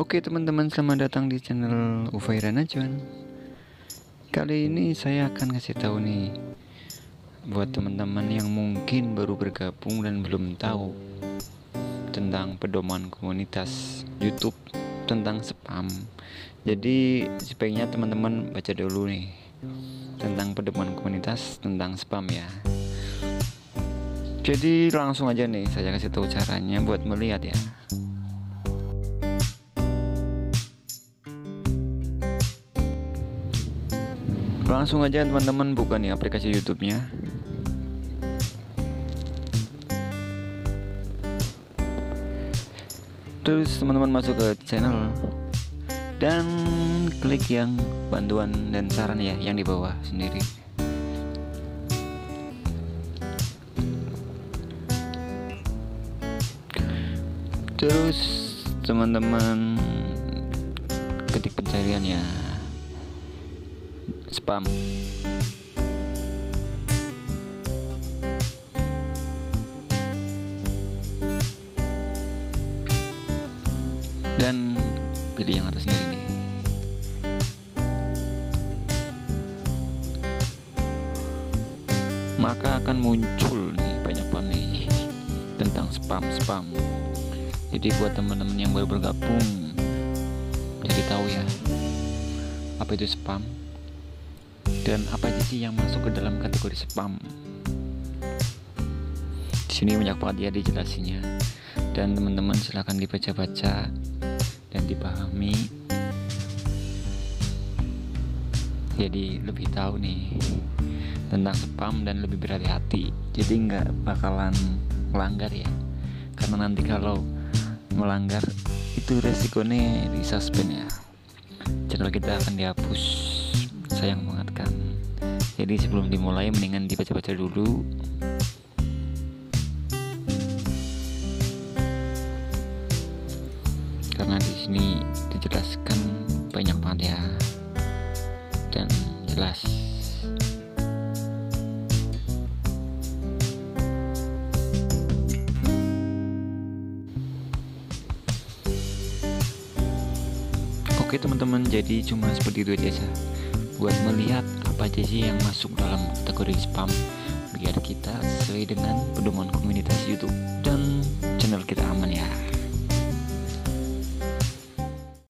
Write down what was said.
Oke teman-teman, selamat datang di channel Ufaira Najwan. Kali ini saya akan ngasih tahu nih buat teman-teman yang mungkin baru bergabung dan belum tahu tentang pedoman komunitas YouTube tentang spam. Jadi sebaiknya teman-teman baca dulu nih tentang pedoman komunitas tentang spam ya. Jadi langsung aja nih saya kasih tahu caranya buat melihat ya. Langsung aja teman-teman buka nih aplikasi YouTube-nya. Terus teman-teman masuk ke channel dan klik yang bantuan dan saran ya yang di bawah sendiri. Terus teman-teman ketik pencariannya spam. Dan pilih yang atas sendiri nih. Maka akan muncul nih banyak banget nih tentang spam. Jadi buat teman-teman yang baru bergabung, jadi tahu ya apa itu spam dan apa aja sih yang masuk ke dalam kategori spam. Di sini banyak banget ya dijelasinnya, dan teman-teman silahkan dibaca-baca dan dipahami. Jadi lebih tahu nih tentang spam dan lebih berhati-hati. Jadi nggak bakalan melanggar ya, karena nanti kalau melanggar itu resikonya di suspend ya. Channel kita akan dihapus, sayang banget kan. Jadi sebelum dimulai mendingan dibaca-baca dulu. Karena di sini dijelaskan banyak banget ya dan jelas. Oke teman-teman, jadi cuma seperti itu aja buat melihat apa aja sih yang masuk dalam kategori spam, biar kita sesuai dengan pedoman komunitas YouTube dan channel kita aman ya.